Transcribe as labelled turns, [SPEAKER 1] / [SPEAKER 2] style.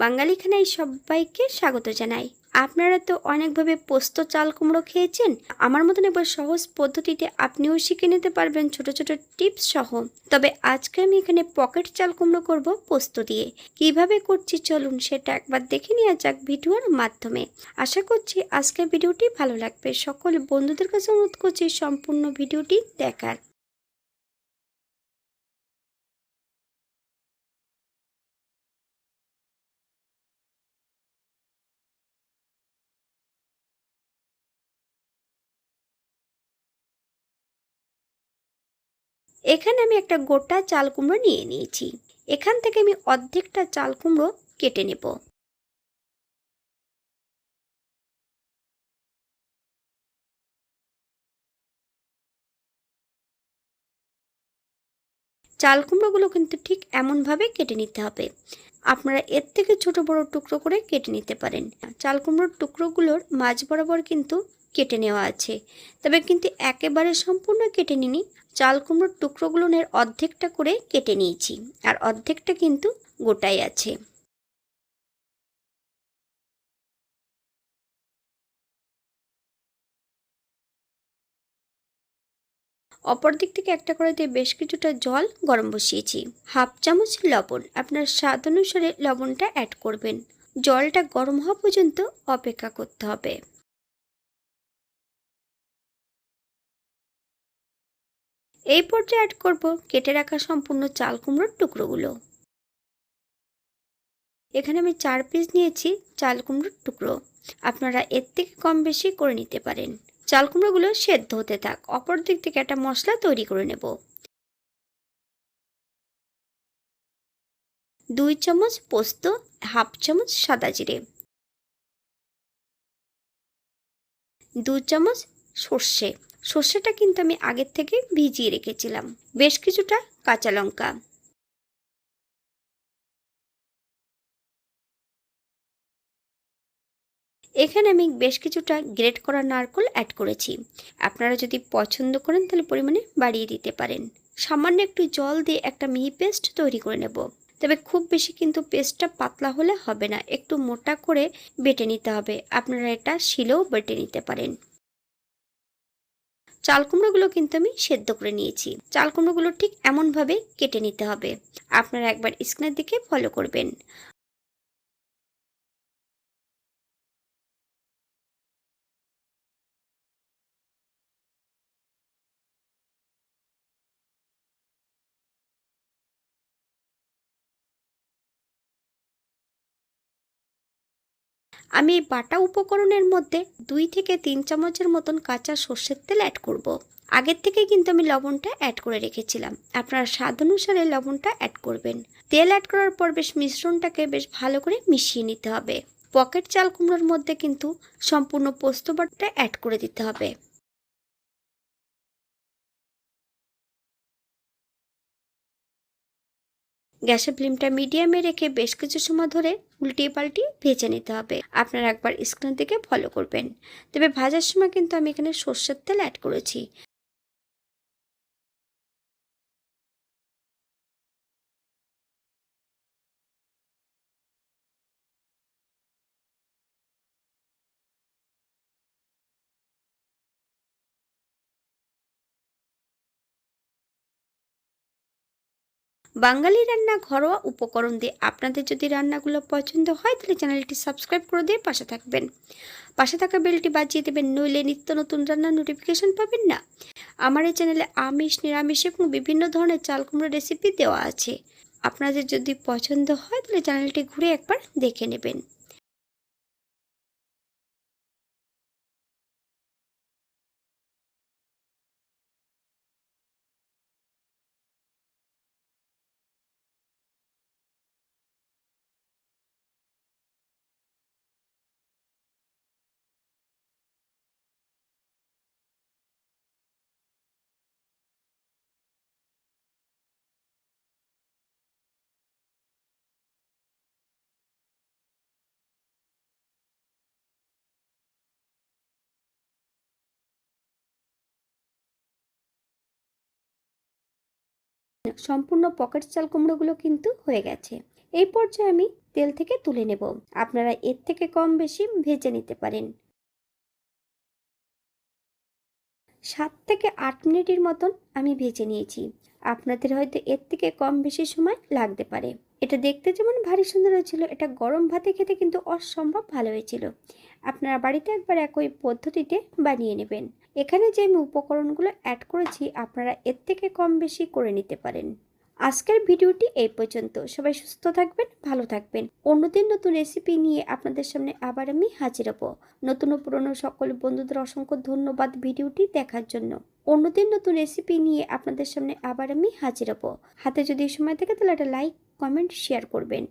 [SPEAKER 1] বাঙালি খানায় সবাইকে স্বাগত জানাই। আপনারা তো অনেকভাবে পোস্ত চাল কুমড়ো খেয়েছেন। আমার মতন একবার সহজ পদ্ধতিতে আপনিও শিখে নিতে পারবেন ছোট ছোট টিপস সহ। তবে আজকে আমি এখানে পকেট চাল কুমড়ো করব পোস্ত দিয়ে। কিভাবে করছি চলুন সেটা একবার দেখে নেওয়া যাক ভিডিওর মাধ্যমে। আশা করছি আজকের ভিডিওটি ভালো লাগবে। সকল বন্ধুদের কাছে অনুরোধ করছি সম্পূর্ণ ভিডিওটি দেখার। এখানে আমি একটা গোটা চাল কুমড়ো নিয়ে নিয়েছি। এখান থেকে আমি অর্ধেকটা চাল কুমড়ো কেটে নেব। চাল কুমড়োগুলো কিন্তু ঠিক এমনভাবে কেটে নিতে হবে। আপনারা এর থেকে ছোট বড় টুকরো করে কেটে নিতে পারেন। চাল কুমড়োর টুকরোগুলোর মাঝ বরাবর কিন্তু কেটে নেওয়া আছে, তবে কিন্তু একেবারে সম্পূর্ণ কেটে নিইনি। চাল কুমড়োর টুকরোগুলোর অর্ধেকটা করে কেটে নিয়েছি, আর অর্ধেকটা কিন্তু গোটাই আছে। অপর দিক থেকে একটা কড়াইতে বেশ কিছুটা জল গরম বসিয়েছি। হাফ চামচ লবণ, আপনার স্বাদ অনুসারে লবণটা অ্যাড করবেন। জলটা গরম হওয়া পর্যন্ত অপেক্ষা করতে হবে। এই পর্যায়ে অ্যাড করব কেটে রাখা সম্পূর্ণ চাল কুমড়োর টুকরোগুলো। এখানে আমি 4 পিস নিয়েছি চাল কুমড়োর টুকরো। আপনারা এর থেকে কম বেশি করে নিতে পারেন। চাল কুমড়োগুলো সেদ্ধ হতে থাক, অপর দিক থেকে একটা মশলা তৈরি করে নেব। 2 চামচ পোস্ত, হাফ চামচ সাদা জিরে, 2 চামচ সর্ষে। সর্ষেটা কিন্তু আমি আগের থেকে ভিজিয়ে রেখেছিলাম। বেশ কিছুটা কাঁচা লঙ্কা। এখানে আমি বেশ কিছুটা গ্রেট করা নারকেল অ্যাড করেছি। আপনারা যদি পছন্দ করেন তাহলে পরিমাণে বাড়িয়ে দিতে পারেন। সামান্য একটু জল দিয়ে একটা মিহি পেস্ট তৈরি করে নেব। তবে খুব বেশি কিন্তু পেস্টটা পাতলা হলে হবে না, একটু মোটা করে বেটে নিতে হবে। আপনারা এটা শিলেও বেটে নিতে পারেন। চাল কুমড়োগুলো কিন্তু আমি সেদ্ধ করে নিয়েছি। চাল কুমড়োগুলো ঠিক এমনভাবে কেটে নিতে হবে। আপনারা একবার স্ক্রিনের দিকে ফলো করবেন। আমি এই বাটা উপকরণের মধ্যে 2 থেকে 3 চামচের মতন কাঁচা সর্ষের তেল অ্যাড করব। আগের থেকে কিন্তু আমি লবণটা অ্যাড করে রেখেছিলাম। আপনারা স্বাদ অনুসারে লবণটা অ্যাড করবেন। তেল অ্যাড করার পর বেশ মিশ্রণটাকে বেশ ভালো করে মিশিয়ে নিতে হবে। পকেট চাল কুমড়োর মধ্যে কিন্তু সম্পূর্ণ পোস্ত বাটাটা অ্যাড করে দিতে হবে। গ্যাসের ফ্লেমটা মিডিয়ামে রেখে বেশ কিছু সময় ধরে উল্টিয়ে পাল্টিয়ে ভেজে নিতে হবে। আপনারা একবার স্ক্রিন থেকে ফলো করবেন। তবে ভাজার সময় কিন্তু আমি এখানে সর্ষের তেল অ্যাড করেছি। বাঙালি রান্না ঘরোয়া উপকরণ দিয়ে আপনাদের যদি রান্নাগুলো পছন্দ হয় তাহলে চ্যানেলটি সাবস্ক্রাইব করে দিয়ে পাশে থাকবেন। পাশে থাকা বেলটি বাজিয়ে দেবেন, নইলে নিত্য নতুন রান্নার নোটিফিকেশন পাবেন না। আমার এই চ্যানেলে আমিষ, নিরামিষ এবং বিভিন্ন ধরনের চাল কুমড়ো রেসিপি দেওয়া আছে। আপনাদের যদি পছন্দ হয় তাহলে চ্যানেলটি ঘুরে একবার দেখে নেবেন। সম্পূর্ণ পকেট চাল কুমড়োগুলো কিন্তু হয়ে গেছে। এই পর্যায়ে আমি তেল থেকে তুলে নেব। আপনারা এর থেকে কম বেশি ভেজে নিতে পারেন। 7 থেকে 8 মিনিটের মতন আমি ভেজে নিয়েছি। আপনাদের হয়তো এর থেকে কম বেশি সময় লাগতে পারে। এটা দেখতে যেমন ভারী সুন্দর হয়েছিল, এটা গরম ভাতে খেতে কিন্তু অসম্ভব ভালো হয়েছিল। আপনারা বাড়িতে একবার একই পদ্ধতিতে বানিয়ে নেবেন। এখানে যে আমি উপকরণগুলো অ্যাড করেছি আপনারা এর থেকে কম বেশি করে নিতে পারেন। আজকের ভিডিওটি এই পর্যন্ত। সবাই সুস্থ থাকবেন, ভালো থাকবেন। অন্যদিন নতুন রেসিপি নিয়ে আপনাদের সামনে আবার আমি হাজির হব। নতুন ও পুরনো সকল বন্ধুদের অসংখ্য ধন্যবাদ ভিডিওটি দেখার জন্য। অন্যদিন নতুন রেসিপি নিয়ে আপনাদের সামনে আবার আমি হাজির হব। হাতে যদি সময় থাকে তাহলে একটা লাইক, কমেন্ট, শেয়ার করবেন।